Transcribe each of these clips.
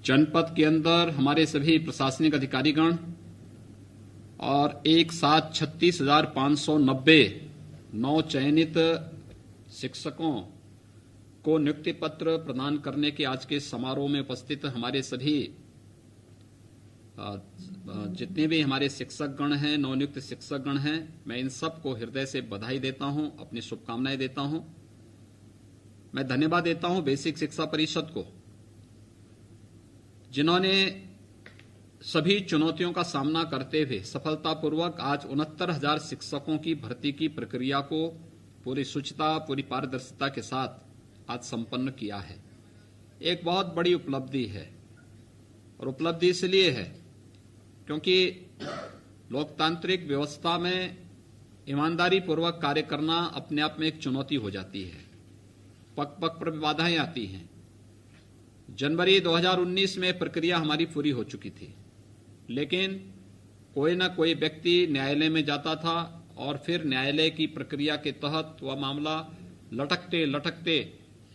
जनपद के अंदर हमारे सभी प्रशासनिक अधिकारीगण और एक साथ 36,590 नौ चयनित शिक्षकों को नियुक्ति पत्र प्रदान करने के आज के समारोह में उपस्थित हमारे सभी जितने भी हमारे शिक्षकगण हैं, नवनियुक्त शिक्षकगण हैं, मैं इन सबको हृदय से बधाई देता हूं, अपनी शुभकामनाएं देता हूं। मैं धन्यवाद देता हूं बेसिक शिक्षा परिषद को, जिन्होंने सभी चुनौतियों का सामना करते हुए सफलतापूर्वक आज 69,000 शिक्षकों की भर्ती की प्रक्रिया को पूरी शुचिता, पूरी पारदर्शिता के साथ आज संपन्न किया है। एक बहुत बड़ी उपलब्धि है, और उपलब्धि इसलिए है क्योंकि लोकतांत्रिक व्यवस्था में ईमानदारी पूर्वक कार्य करना अपने आप में एक चुनौती हो जाती है। पग पग पर बाधाएं आती हैं। जनवरी 2019 में प्रक्रिया हमारी पूरी हो चुकी थी, लेकिन कोई न कोई व्यक्ति न्यायालय में जाता था और फिर न्यायालय की प्रक्रिया के तहत वह मामला लटकते लटकते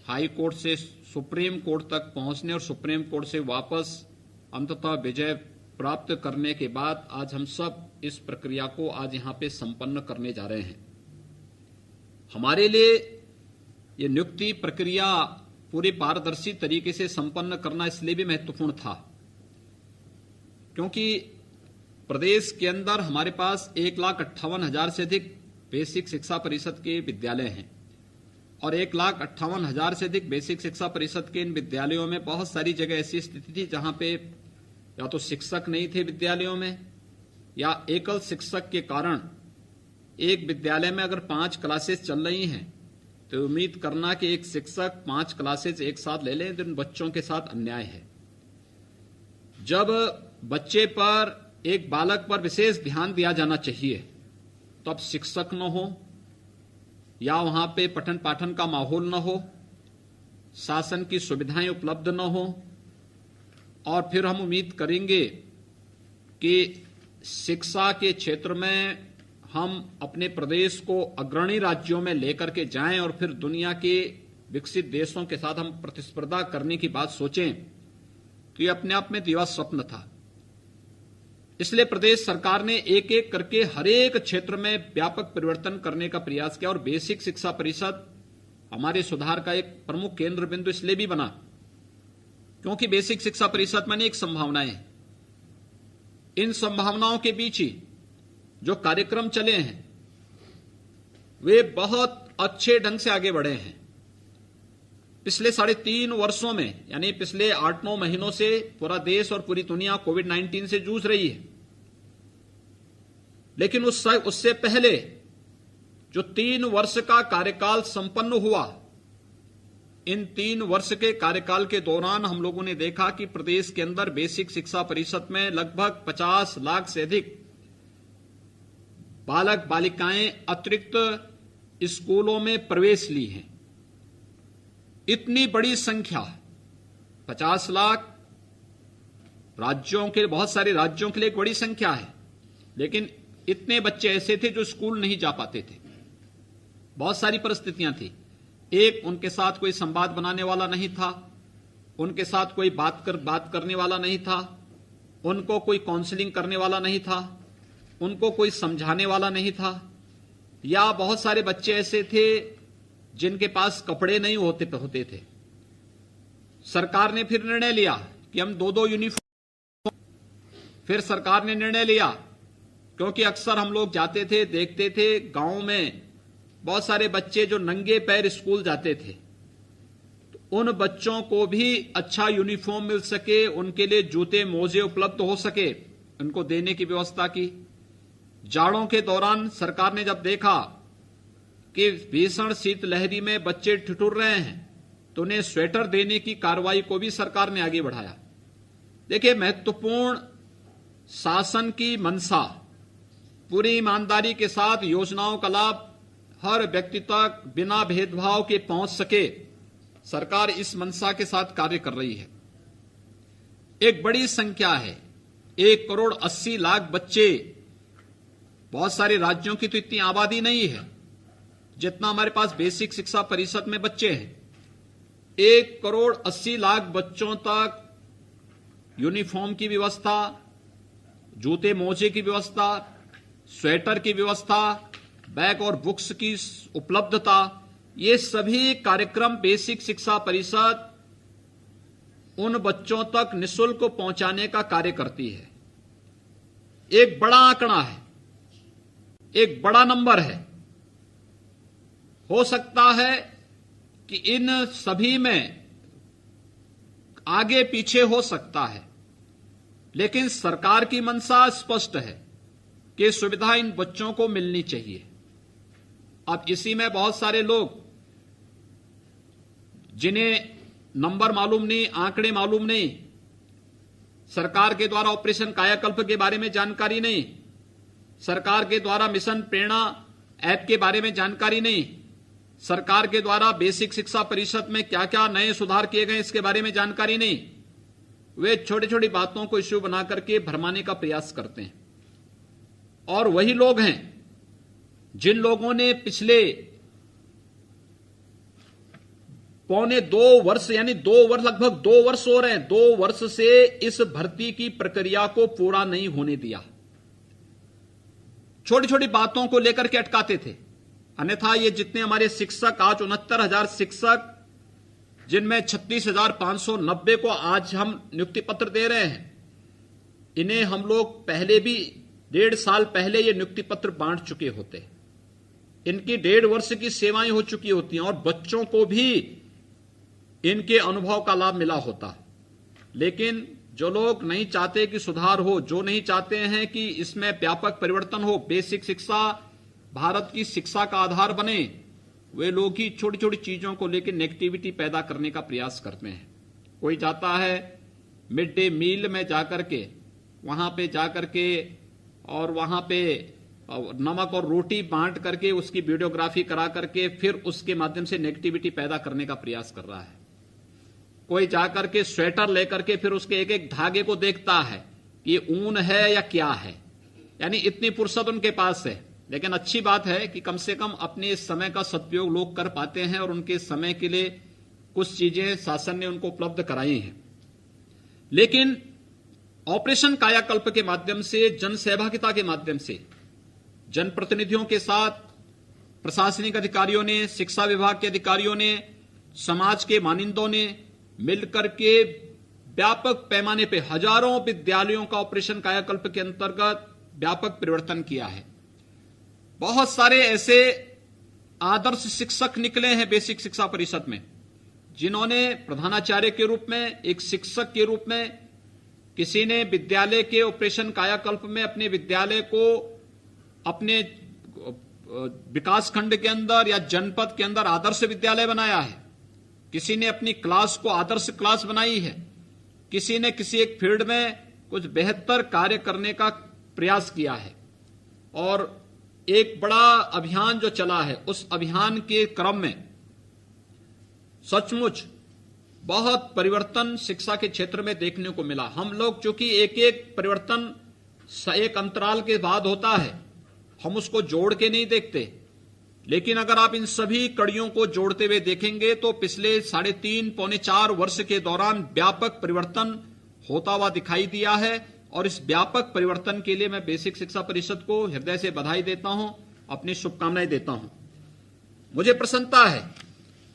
हाई कोर्ट से सुप्रीम कोर्ट तक पहुंचने और सुप्रीम कोर्ट से वापस अंततः विजय प्राप्त करने के बाद आज हम सब इस प्रक्रिया को आज यहां पे संपन्न करने जा रहे हैं। हमारे लिए ये नियुक्ति प्रक्रिया पूरी पारदर्शी तरीके से संपन्न करना इसलिए भी महत्वपूर्ण था क्योंकि प्रदेश के अंदर हमारे पास 1,58,000 से अधिक बेसिक शिक्षा परिषद के विद्यालय हैं और 1,58,000 से अधिक बेसिक शिक्षा परिषद के इन विद्यालयों में बहुत सारी जगह ऐसी स्थिति थी जहां पे या तो शिक्षक नहीं थे विद्यालयों में, या एकल शिक्षक के कारण एक विद्यालय में अगर 5 क्लासेस चल रही हैं तो उम्मीद करना कि एक शिक्षक 5 क्लासेस एक साथ ले लें तो इन बच्चों के साथ अन्याय है। जब बच्चे पर, एक बालक पर विशेष ध्यान दिया जाना चाहिए तो अब शिक्षक न हो या वहां पे पठन पाठन का माहौल न हो, शासन की सुविधाएं उपलब्ध न हो, और फिर हम उम्मीद करेंगे कि शिक्षा के क्षेत्र में हम अपने प्रदेश को अग्रणी राज्यों में लेकर के जाएं और फिर दुनिया के विकसित देशों के साथ हम प्रतिस्पर्धा करने की बात सोचें, तो ये अपने आप में दिवा स्वप्न था। इसलिए प्रदेश सरकार ने एक एक करके हर एक क्षेत्र में व्यापक परिवर्तन करने का प्रयास किया और बेसिक शिक्षा परिषद हमारे सुधार का एक प्रमुख केंद्र बिंदु इसलिए भी बना क्योंकि बेसिक शिक्षा परिषद में एक संभावनाएं हैं। इन संभावनाओं के बीच ही जो कार्यक्रम चले हैं वे बहुत अच्छे ढंग से आगे बढ़े हैं। पिछले 3.5 वर्षों में, यानी पिछले 8-9 महीनों से पूरा देश और पूरी दुनिया कोविड-19 से जूझ रही है, लेकिन उससे पहले जो 3 वर्ष का कार्यकाल संपन्न हुआ, इन 3 वर्ष के कार्यकाल के दौरान हम लोगों ने देखा कि प्रदेश के अंदर बेसिक शिक्षा परिषद में लगभग 50 लाख से अधिक बालक बालिकाएं अतिरिक्त स्कूलों में प्रवेश ली हैं। इतनी बड़ी संख्या, 50 लाख राज्यों के, बहुत सारे राज्यों के लिए एक बड़ी संख्या है, लेकिन इतने बच्चे ऐसे थे जो स्कूल नहीं जा पाते थे। बहुत सारी परिस्थितियां थी। एक, उनके साथ कोई संवाद बनाने वाला नहीं था, उनके साथ कोई बात करने वाला नहीं था, उनको कोई काउंसलिंग करने वाला नहीं था, उनको कोई समझाने वाला नहीं था, या बहुत सारे बच्चे ऐसे थे जिनके पास कपड़े नहीं होते थे। सरकार ने फिर निर्णय लिया कि हम 2-2 यूनिफॉर्म, फिर सरकार ने निर्णय लिया, क्योंकि अक्सर हम लोग जाते थे, देखते थे गांव में बहुत सारे बच्चे जो नंगे पैर स्कूल जाते थे, तो उन बच्चों को भी अच्छा यूनिफॉर्म मिल सके, उनके लिए जूते मोजे उपलब्ध हो सके, उनको देने की व्यवस्था की। जाड़ों के दौरान सरकार ने जब देखा कि भीषण शीतलहरी में बच्चे ठिठुर रहे हैं तो उन्हें स्वेटर देने की कार्रवाई को भी सरकार ने आगे बढ़ाया। देखिए, महत्वपूर्ण शासन की मंशा, पूरी ईमानदारी के साथ योजनाओं का लाभ हर व्यक्ति तक बिना भेदभाव के पहुंच सके, सरकार इस मंशा के साथ कार्य कर रही है। एक बड़ी संख्या है, 1,80,00,000 बच्चे। बहुत सारे राज्यों की तो इतनी आबादी नहीं है जितना हमारे पास बेसिक शिक्षा परिषद में बच्चे हैं। 1,80,00,000 बच्चों तक यूनिफॉर्म की व्यवस्था, जूते मोजे की व्यवस्था, स्वेटर की व्यवस्था, बैग और बुक्स की उपलब्धता, ये सभी कार्यक्रम बेसिक शिक्षा परिषद उन बच्चों तक निःशुल्क पहुंचाने का कार्य करती है। एक बड़ा आंकड़ा है, एक बड़ा नंबर है। हो सकता है कि इन सभी में आगे पीछे हो सकता है, लेकिन सरकार की मंशा स्पष्ट है कि सुविधा इन बच्चों को मिलनी चाहिए। अब इसी में बहुत सारे लोग जिन्हें नंबर मालूम नहीं, आंकड़े मालूम नहीं, सरकार के द्वारा ऑपरेशन कायाकल्प के बारे में जानकारी नहीं, सरकार के द्वारा मिशन प्रेरणा ऐप के बारे में जानकारी नहीं, सरकार के द्वारा बेसिक शिक्षा परिषद में क्या क्या नए सुधार किए गए इसके बारे में जानकारी नहीं, वे छोटी छोटी बातों को इश्यू बना करके भरमाने का प्रयास करते हैं। और वही लोग हैं जिन लोगों ने पिछले पौने 2 वर्ष यानी 2 वर्ष, लगभग 2 वर्ष हो रहे हैं, 2 वर्ष से इस भर्ती की प्रक्रिया को पूरा नहीं होने दिया। छोटी छोटी बातों को लेकर के अटकाते थे। अन्यथा ये जितने हमारे शिक्षक, आज 69,000 शिक्षक, जिनमें 36,590 को आज हम नियुक्ति पत्र दे रहे हैं, इन्हें हम लोग पहले भी 1.5 साल पहले ये नियुक्ति पत्र बांट चुके होते। इनकी 1.5 वर्ष की सेवाएं हो चुकी होती हैं और बच्चों को भी इनके अनुभव का लाभ मिला होता। लेकिन जो लोग नहीं चाहते कि सुधार हो, जो नहीं चाहते हैं कि इसमें व्यापक परिवर्तन हो, बेसिक शिक्षा भारत की शिक्षा का आधार बने, वे लोग ही छोटी छोटी चीजों को लेकर नेगेटिविटी पैदा करने का प्रयास करते हैं। कोई जाता है मिड डे मील में जाकर के, वहां पे जाकर के और वहां पे नमक और रोटी बांट करके उसकी वीडियोग्राफी करा करके फिर उसके माध्यम से नेगेटिविटी पैदा करने का प्रयास कर रहा है। कोई जाकर के स्वेटर लेकर के फिर उसके एक एक धागे को देखता है कि ये ऊन है या क्या है, यानी इतनी फुर्सत उनके पास है। लेकिन अच्छी बात है कि कम से कम अपने समय का सदुपयोग लोग कर पाते हैं और उनके समय के लिए कुछ चीजें शासन ने उनको उपलब्ध कराई हैं। लेकिन ऑपरेशन कायाकल्प के माध्यम से, जन सहभागिता के माध्यम से, जनप्रतिनिधियों के साथ प्रशासनिक अधिकारियों ने, शिक्षा विभाग के अधिकारियों ने, समाज के मानिंदों ने मिलकर के व्यापक पैमाने पे हजारों विद्यालयों का ऑपरेशन कायाकल्प के अंतर्गत व्यापक परिवर्तन किया है। बहुत सारे ऐसे आदर्श शिक्षक निकले हैं बेसिक शिक्षा परिषद में, जिन्होंने प्रधानाचार्य के रूप में, एक शिक्षक के रूप में, किसी ने विद्यालय के ऑपरेशन कायाकल्प में अपने विद्यालय को अपने विकास खंड के अंदर या जनपद के अंदर आदर्श विद्यालय बनाया है, किसी ने अपनी क्लास को आदर्श क्लास बनाई है, किसी ने किसी एक फील्ड में कुछ बेहतर कार्य करने का प्रयास किया है। और एक बड़ा अभियान जो चला है, उस अभियान के क्रम में सचमुच बहुत परिवर्तन शिक्षा के क्षेत्र में देखने को मिला। हम लोग चूंकि एक एक परिवर्तन एक अंतराल के बाद होता है, हम उसको जोड़ के नहीं देखते, लेकिन अगर आप इन सभी कड़ियों को जोड़ते हुए देखेंगे तो पिछले 3.5 पौने 4 वर्ष के दौरान व्यापक परिवर्तन होता हुआ दिखाई दिया है। और इस व्यापक परिवर्तन के लिए मैं बेसिक शिक्षा परिषद को हृदय से बधाई देता हूं, अपनी शुभकामनाएं देता हूं। मुझे प्रसन्नता है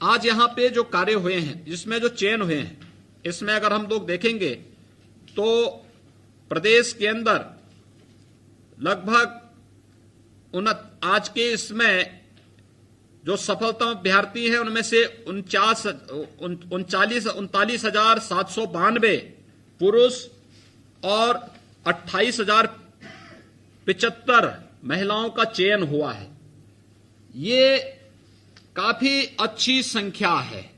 आज यहां पे जो कार्य हुए हैं, जिसमें जो चयन हुए हैं, इसमें अगर हम लोग देखेंगे तो प्रदेश के अंदर लगभग आज के इसमें जो सफलतम अभ्यर्थी हैं उनमें से 39,792 पुरुष और 28,075 महिलाओं का चयन हुआ है। ये काफी अच्छी संख्या है।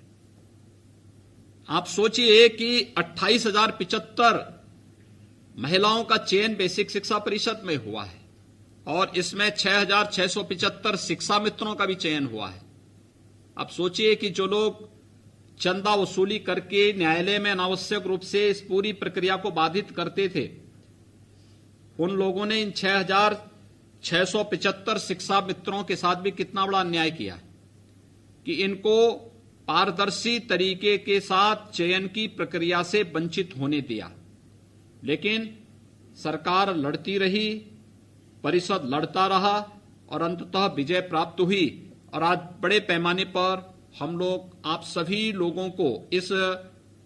आप सोचिए कि 28,075 महिलाओं का चयन बेसिक शिक्षा परिषद में हुआ है और इसमें 6,675 शिक्षा मित्रों का भी चयन हुआ है। आप सोचिए कि जो लोग चंदा वसूली करके न्यायालय में अनावश्यक रूप से इस पूरी प्रक्रिया को बाधित करते थे, उन लोगों ने इन 6,675 शिक्षा मित्रों के साथ भी कितना बड़ा अन्याय किया कि इनको पारदर्शी तरीके के साथ चयन की प्रक्रिया से वंचित होने दिया। लेकिन सरकार लड़ती रही, परिषद लड़ता रहा और अंततः विजय प्राप्त हुई और आज बड़े पैमाने पर हम लोग आप सभी लोगों को इस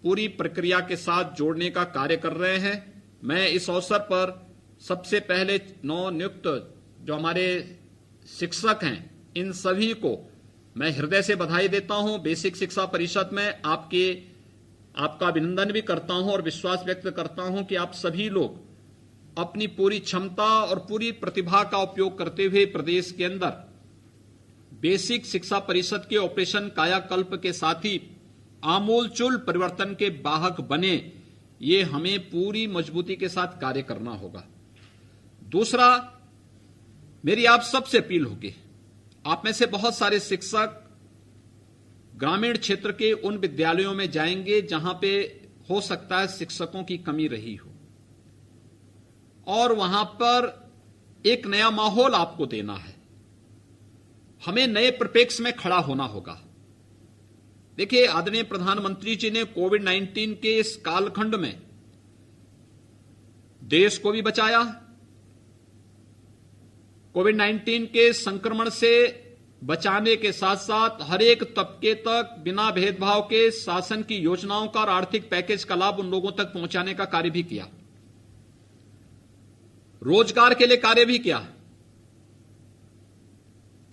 पूरी प्रक्रिया के साथ जोड़ने का कार्य कर रहे हैं। मैं इस अवसर पर सबसे पहले नवनियुक्त जो हमारे शिक्षक हैं, इन सभी को मैं हृदय से बधाई देता हूं। बेसिक शिक्षा परिषद में आपका अभिनंदन भी करता हूं और विश्वास व्यक्त करता हूं कि आप सभी लोग अपनी पूरी क्षमता और पूरी प्रतिभा का उपयोग करते हुए प्रदेश के अंदर बेसिक शिक्षा परिषद के ऑपरेशन कायाकल्प के साथ ही आमूलचूल परिवर्तन के वाहक बने, ये हमें पूरी मजबूती के साथ कार्य करना होगा। दूसरा, मेरी आप सबसे अपील होगी, आप में से बहुत सारे शिक्षक ग्रामीण क्षेत्र के उन विद्यालयों में जाएंगे जहां पे हो सकता है शिक्षकों की कमी रही हो, और वहां पर एक नया माहौल आपको देना है। हमें नए परिप्रेक्ष्य में खड़ा होना होगा। देखिए, आदरणीय प्रधानमंत्री जी ने कोविड-19 के इस कालखंड में देश को भी बचाया, कोविड-19 के संक्रमण से बचाने के साथ साथ हर एक तबके तक बिना भेदभाव के शासन की योजनाओं का और आर्थिक पैकेज का लाभ उन लोगों तक पहुंचाने का कार्य भी किया, रोजगार के लिए कार्य भी किया,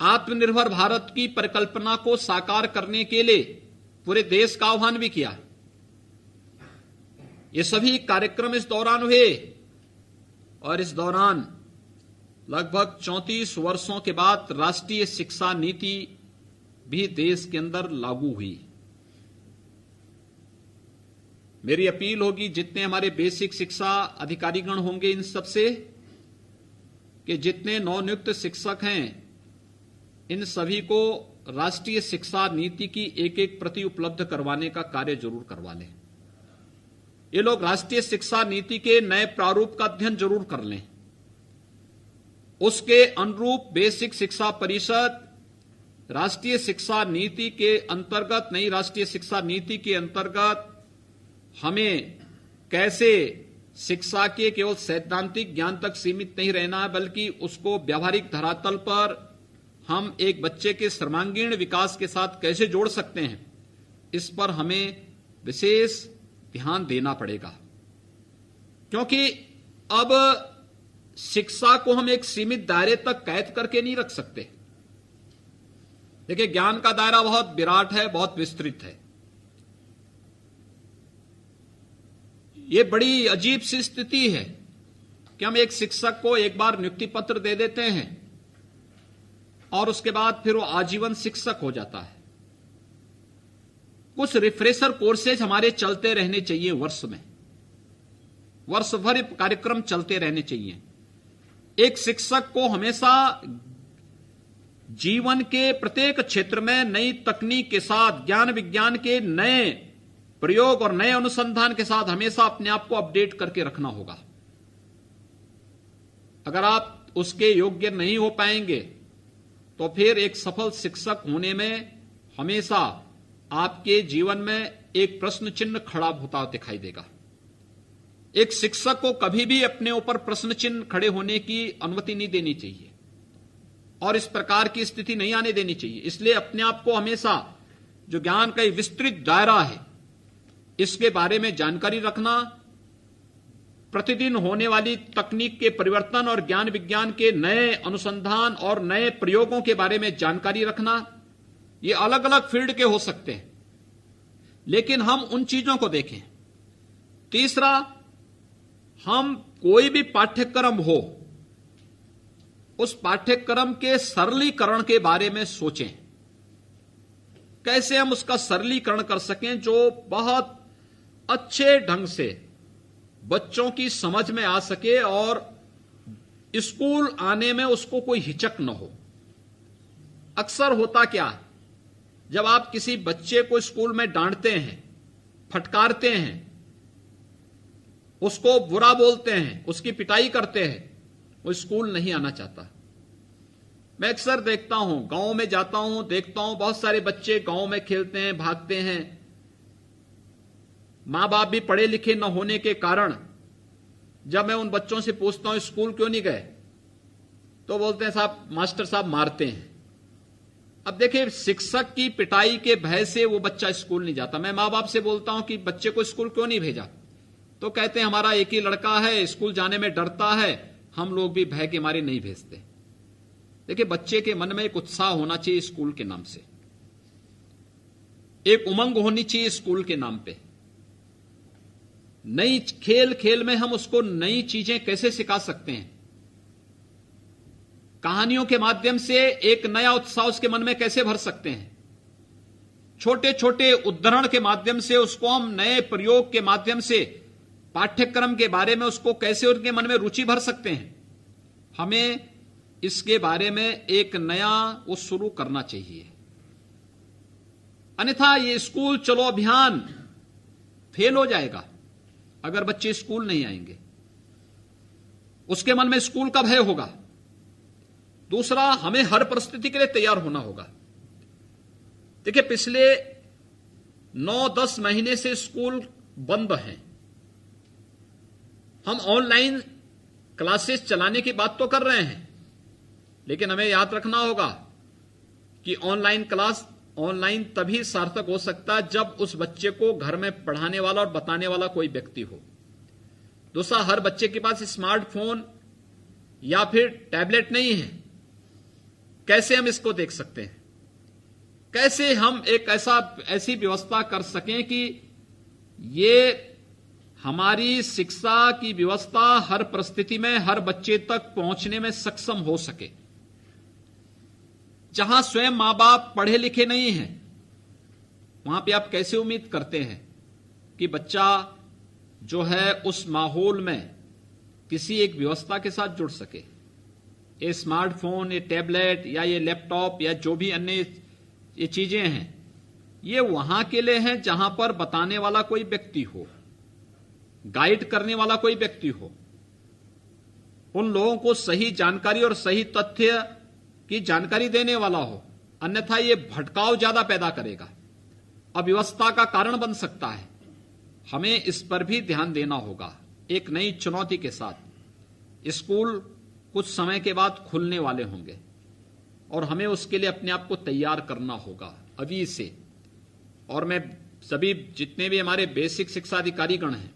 आत्मनिर्भर भारत की परिकल्पना को साकार करने के लिए पूरे देश का आह्वान भी किया। ये सभी कार्यक्रम इस दौरान हुए और इस दौरान लगभग 34 वर्षों के बाद राष्ट्रीय शिक्षा नीति भी देश के अंदर लागू हुई। मेरी अपील होगी जितने हमारे बेसिक शिक्षा अधिकारीगण होंगे इन सबसे, कि जितने नवनियुक्त शिक्षक हैं इन सभी को राष्ट्रीय शिक्षा नीति की एक एक प्रति उपलब्ध करवाने का कार्य जरूर करवा लें। ये लोग राष्ट्रीय शिक्षा नीति के नए प्रारूप का अध्ययन जरूर कर लें। उसके अनुरूप बेसिक शिक्षा परिषद राष्ट्रीय शिक्षा नीति के अंतर्गत, नई राष्ट्रीय शिक्षा नीति के अंतर्गत हमें कैसे शिक्षा के केवल सैद्धांतिक ज्ञान तक सीमित नहीं रहना है, बल्कि उसको व्यावहारिक धरातल पर हम एक बच्चे के सर्वांगीण विकास के साथ कैसे जोड़ सकते हैं, इस पर हमें विशेष ध्यान देना पड़ेगा। क्योंकि अब शिक्षा को हम एक सीमित दायरे तक कैद करके नहीं रख सकते। देखिए, ज्ञान का दायरा बहुत विराट है, बहुत विस्तृत है। ये बड़ी अजीब सी स्थिति है कि हम एक शिक्षक को एक बार नियुक्ति पत्र दे देते हैं और उसके बाद फिर वो आजीवन शिक्षक हो जाता है। कुछ रिफ्रेशर कोर्सेज हमारे चलते रहने चाहिए, वर्ष भर कार्यक्रम चलते रहने चाहिए। एक शिक्षक को हमेशा जीवन के प्रत्येक क्षेत्र में नई तकनीक के साथ, ज्ञान विज्ञान के नए प्रयोग और नए अनुसंधान के साथ हमेशा अपने आप को अपडेट करके रखना होगा। अगर आप उसके योग्य नहीं हो पाएंगे तो फिर एक सफल शिक्षक होने में हमेशा आपके जीवन में एक प्रश्न चिन्ह खड़ा होता दिखाई देगा। एक शिक्षक को कभी भी अपने ऊपर प्रश्न चिन्ह खड़े होने की अनुमति नहीं देनी चाहिए और इस प्रकार की स्थिति नहीं आने देनी चाहिए। इसलिए अपने आप को हमेशा जो ज्ञान का विस्तृत दायरा है इसके बारे में जानकारी रखना, प्रतिदिन होने वाली तकनीक के परिवर्तन और ज्ञान विज्ञान के नए अनुसंधान और नए प्रयोगों के बारे में जानकारी रखना, ये अलग अलग फील्ड के हो सकते हैं, लेकिन हम उन चीजों को देखें। तीसरा, हम कोई भी पाठ्यक्रम हो, उस पाठ्यक्रम के सरलीकरण के बारे में सोचें। कैसे हम उसका सरलीकरण कर सकें जो बहुत अच्छे ढंग से बच्चों की समझ में आ सके और स्कूल आने में उसको कोई हिचक न हो। अक्सर होता क्या, जब आप किसी बच्चे को स्कूल में डांटते हैं, फटकारते हैं, उसको बुरा बोलते हैं, उसकी पिटाई करते हैं, वो स्कूल नहीं आना चाहता। मैं अक्सर देखता हूं, गांव में जाता हूं, देखता हूं बहुत सारे बच्चे गांव में खेलते हैं, भागते हैं। मां बाप भी पढ़े लिखे न होने के कारण जब मैं उन बच्चों से पूछता हूं स्कूल क्यों नहीं गए, तो बोलते हैं साहब मास्टर साहब मारते हैं। अब देखिए, शिक्षक की पिटाई के भय से वो बच्चा स्कूल नहीं जाता। मैं मां बाप से बोलता हूं कि बच्चे को स्कूल क्यों नहीं भेजा, तो कहते हैं हमारा एक ही लड़का है, स्कूल जाने में डरता है, हम लोग भी भय के मारे नहीं भेजते। देखिए, बच्चे के मन में एक उत्साह होना चाहिए स्कूल के नाम से, एक उमंग होनी चाहिए स्कूल के नाम पे। नई खेल खेल में हम उसको नई चीजें कैसे सिखा सकते हैं, कहानियों के माध्यम से एक नया उत्साह उसके मन में कैसे भर सकते हैं, छोटे छोटे उद्धरण के माध्यम से उसको हम नए प्रयोग के माध्यम से पाठ्यक्रम के बारे में उसको कैसे उनके मन में रुचि भर सकते हैं, हमें इसके बारे में एक नया वो शुरू करना चाहिए। अन्यथा ये स्कूल चलो अभियान फेल हो जाएगा अगर बच्चे स्कूल नहीं आएंगे, उसके मन में स्कूल का भय होगा। दूसरा, हमें हर परिस्थिति के लिए तैयार होना होगा। देखिए, पिछले 9-10 महीने से स्कूल बंद हैं। हम ऑनलाइन क्लासेस चलाने की बात तो कर रहे हैं, लेकिन हमें याद रखना होगा कि ऑनलाइन क्लास ऑनलाइन तभी सार्थक हो सकता है जब उस बच्चे को घर में पढ़ाने वाला और बताने वाला कोई व्यक्ति हो। दूसरा, हर बच्चे के पास स्मार्टफोन या फिर टैबलेट नहीं है। कैसे हम इसको देख सकते हैं, कैसे हम एक ऐसी व्यवस्था कर सकें कि ये हमारी शिक्षा की व्यवस्था हर परिस्थिति में हर बच्चे तक पहुंचने में सक्षम हो सके। जहां स्वयं मां बाप पढ़े लिखे नहीं हैं, वहां पे आप कैसे उम्मीद करते हैं कि बच्चा जो है उस माहौल में किसी एक व्यवस्था के साथ जुड़ सके। ये स्मार्टफोन, ये टैबलेट या ये लैपटॉप या जो भी अन्य ये चीजें हैं, ये वहां के लिए हैं जहां पर बताने वाला कोई व्यक्ति हो, गाइड करने वाला कोई व्यक्ति हो, उन लोगों को सही जानकारी और सही तथ्य की जानकारी देने वाला हो। अन्यथा ये भटकाव ज्यादा पैदा करेगा, अव्यवस्था का कारण बन सकता है। हमें इस पर भी ध्यान देना होगा। एक नई चुनौती के साथ स्कूल कुछ समय के बाद खुलने वाले होंगे और हमें उसके लिए अपने आप को तैयार करना होगा अभी से। और मैं सभी जितने भी हमारे बेसिक शिक्षा अधिकारीगण हैं,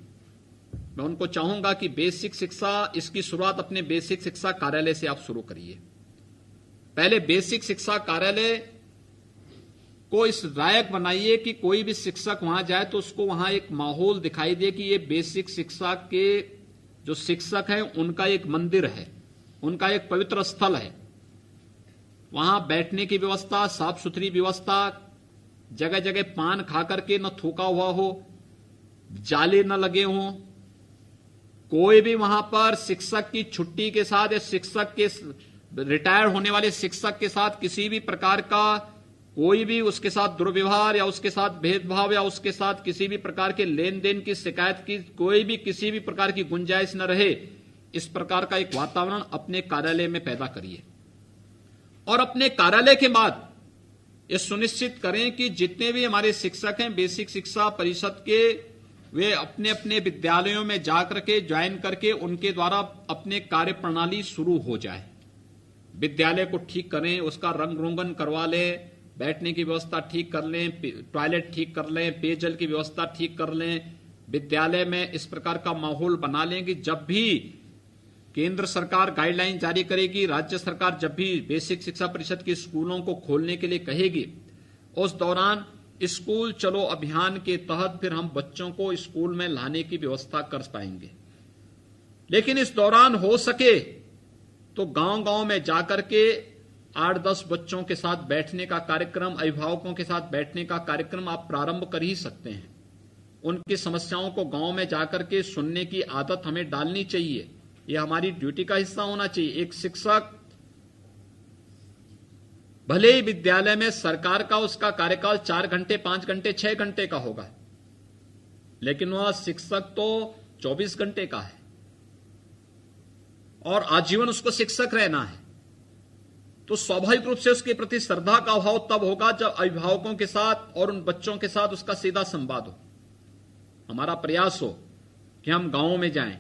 मैं उनको चाहूंगा कि बेसिक शिक्षा, इसकी शुरुआत अपने बेसिक शिक्षा कार्यालय से आप शुरू करिए। पहले बेसिक शिक्षा कार्यालय को इस लायक बनाइए कि कोई भी शिक्षक वहां जाए तो उसको वहां एक माहौल दिखाई दे कि ये बेसिक शिक्षा के जो शिक्षक हैं उनका एक मंदिर है, उनका एक पवित्र स्थल है। वहां बैठने की व्यवस्था, साफ सुथरी व्यवस्था, जगह जगह पान खा करके न थूका हुआ हो, जाले न लगे हों, कोई भी वहां पर शिक्षक की छुट्टी के साथ या शिक्षक के रिटायर होने वाले शिक्षक के साथ किसी भी प्रकार का कोई भी उसके साथ दुर्व्यवहार या उसके साथ भेदभाव या उसके साथ किसी भी प्रकार के लेन देन की शिकायत की कोई भी किसी भी प्रकार की गुंजाइश न रहे, इस प्रकार का एक वातावरण अपने कार्यालय में पैदा करिए। और अपने कार्यालय के बाद यह सुनिश्चित करें कि जितने भी हमारे शिक्षक हैं बेसिक शिक्षा परिषद के, वे अपने अपने विद्यालयों में जाकर के ज्वाइन करके उनके द्वारा अपने कार्य प्रणाली शुरू हो जाए। विद्यालय को ठीक करें, उसका रंग रोगन करवा लें, बैठने की व्यवस्था ठीक कर लें, टॉयलेट ठीक कर लें, पेयजल की व्यवस्था ठीक कर लें। विद्यालय में इस प्रकार का माहौल बना लें कि जब भी केंद्र सरकार गाइडलाइन जारी करेगी, राज्य सरकार जब भी बेसिक शिक्षा परिषद के स्कूलों को खोलने के लिए कहेगी, उस दौरान स्कूल चलो अभियान के तहत फिर हम बच्चों को स्कूल में लाने की व्यवस्था कर पाएंगे। लेकिन इस दौरान हो सके तो गांव-गांव में जाकर के 8-10 बच्चों के साथ बैठने का कार्यक्रम, अभिभावकों के साथ बैठने का कार्यक्रम आप प्रारंभ कर ही सकते हैं। उनकी समस्याओं को गांव में जाकर के सुनने की आदत हमें डालनी चाहिए। यह हमारी ड्यूटी का हिस्सा होना चाहिए। एक शिक्षक भले ही विद्यालय में सरकार का उसका कार्यकाल 4 घंटे, 5 घंटे, 6 घंटे का होगा, लेकिन वह शिक्षक तो 24 घंटे का है और आजीवन उसको शिक्षक रहना है। तो स्वाभाविक रूप से उसके प्रति श्रद्धा का अभाव तब होगा जब अभिभावकों के साथ और उन बच्चों के साथ उसका सीधा संवाद हो। हमारा प्रयास हो कि हम गांवों में जाएं,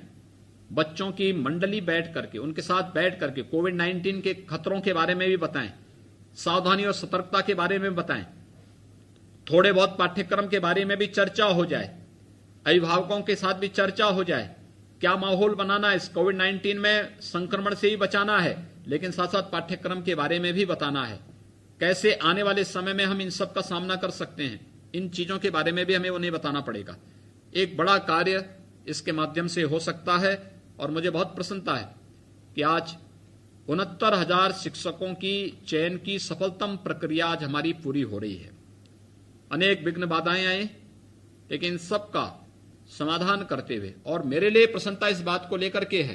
बच्चों की मंडली बैठ करके, उनके साथ बैठ करके कोविड-19 के खतरों के बारे में भी बताएं, सावधानी और सतर्कता के बारे में बताएं, थोड़े बहुत पाठ्यक्रम के बारे में भी चर्चा हो जाए, अभिभावकों के साथ भी चर्चा हो जाए, क्या माहौल बनाना है, इस कोविड-19 में संक्रमण से ही बचाना है, लेकिन साथ साथ पाठ्यक्रम के बारे में भी बताना है, कैसे आने वाले समय में हम इन सब का सामना कर सकते हैं, इन चीजों के बारे में भी हमें उन्हें बताना पड़ेगा। एक बड़ा कार्य इसके माध्यम से हो सकता है और मुझे बहुत प्रसन्नता है कि आज 69,000 शिक्षकों की चयन की सफलतम प्रक्रिया आज हमारी पूरी हो रही है। अनेक विघ्न बाधाएं आए, लेकिन सबका समाधान करते हुए, और मेरे लिए प्रसन्नता इस बात को लेकर के है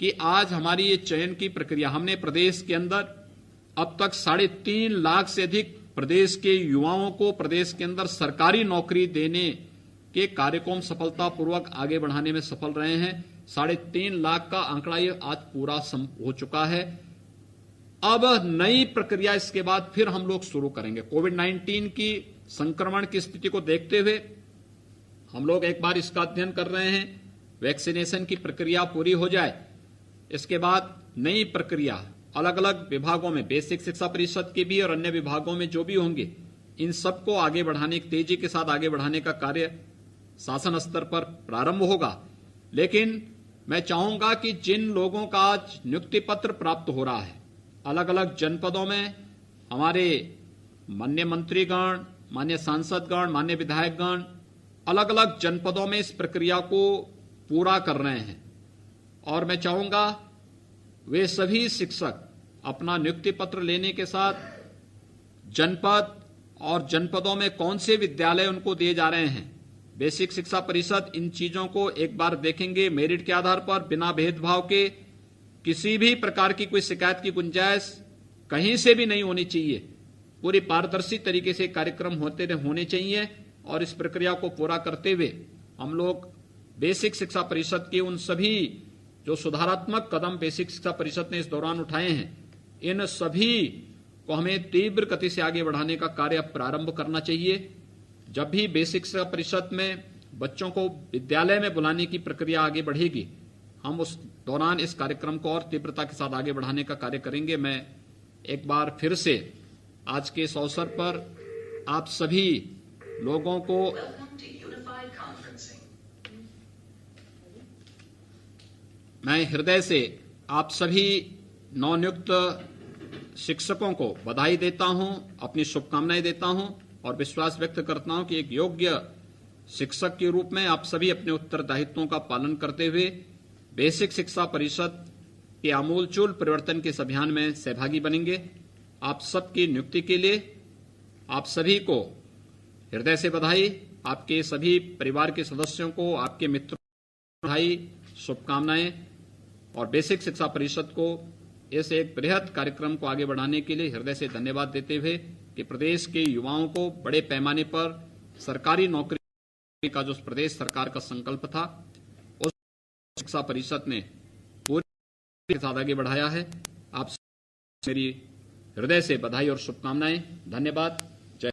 कि आज हमारी ये चयन की प्रक्रिया, हमने प्रदेश के अंदर अब तक 3.5 लाख से अधिक प्रदेश के युवाओं को प्रदेश के अंदर सरकारी नौकरी देने के कार्यक्रम सफलतापूर्वक आगे बढ़ाने में सफल रहे हैं। 3.5 लाख का आंकड़ा ये आज पूरा हो चुका है। अब नई प्रक्रिया इसके बाद फिर हम लोग शुरू करेंगे। कोविड-19 की संक्रमण की स्थिति को देखते हुए हम लोग एक बार इसका अध्ययन कर रहे हैं, वैक्सीनेशन की प्रक्रिया पूरी हो जाए, इसके बाद नई प्रक्रिया अलग अलग विभागों में, बेसिक शिक्षा परिषद के भी और अन्य विभागों में जो भी होंगे, इन सबको आगे बढ़ाने, तेजी के साथ आगे बढ़ाने का कार्य शासन स्तर पर प्रारंभ होगा। लेकिन मैं चाहूंगा कि जिन लोगों का आज नियुक्ति पत्र प्राप्त हो रहा है, अलग अलग जनपदों में हमारे माननीय मंत्रीगण, माननीय सांसदगण, माननीय विधायकगण अलग अलग जनपदों में इस प्रक्रिया को पूरा कर रहे हैं, और मैं चाहूंगा वे सभी शिक्षक अपना नियुक्ति पत्र लेने के साथ जनपद और जनपदों में कौन से विद्यालय उनको दिए जा रहे हैं, बेसिक शिक्षा परिषद इन चीजों को एक बार देखेंगे, मेरिट के आधार पर, बिना भेदभाव के। किसी भी प्रकार की कोई शिकायत की गुंजाइश कहीं से भी नहीं होनी चाहिए। पूरी पारदर्शी तरीके से कार्यक्रम होने चाहिए, और इस प्रक्रिया को पूरा करते हुए हम लोग बेसिक शिक्षा परिषद के उन सभी जो सुधारात्मक कदम बेसिक शिक्षा परिषद ने इस दौरान उठाए हैं, इन सभी को हमें तीव्र गति से आगे बढ़ाने का कार्य प्रारंभ करना चाहिए। जब भी बेसिक शिक्षा परिषद में बच्चों को विद्यालय में बुलाने की प्रक्रिया आगे बढ़ेगी, हम उस दौरान इस कार्यक्रम को और तीव्रता के साथ आगे बढ़ाने का कार्य करेंगे। मैं एक बार फिर से आज के इस अवसर पर आप सभी लोगों को मैं हृदय से आप सभी नवनियुक्त शिक्षकों को बधाई देता हूं, अपनी शुभकामनाएं देता हूं और विश्वास व्यक्त करता हूं कि एक योग्य शिक्षक के रूप में आप सभी अपने उत्तरदायित्वों का पालन करते हुए बेसिक शिक्षा परिषद के आमूलचूल परिवर्तन के इस अभियान में सहभागी बनेंगे। आप सबकी नियुक्ति के लिए आप सभी को हृदय से बधाई, आपके सभी परिवार के सदस्यों को, आपके मित्रों को बधाई, शुभकामनाएं, और बेसिक शिक्षा परिषद को इस एक बृहद कार्यक्रम को आगे बढ़ाने के लिए हृदय से धन्यवाद देते हुए कि प्रदेश के युवाओं को बड़े पैमाने पर सरकारी नौकरी का जो प्रदेश सरकार का संकल्प था, उस शिक्षा परिषद ने पूरी के साथ आगे बढ़ाया है। आप मेरी हृदय से बधाई और शुभकामनाएं। धन्यवाद। जय।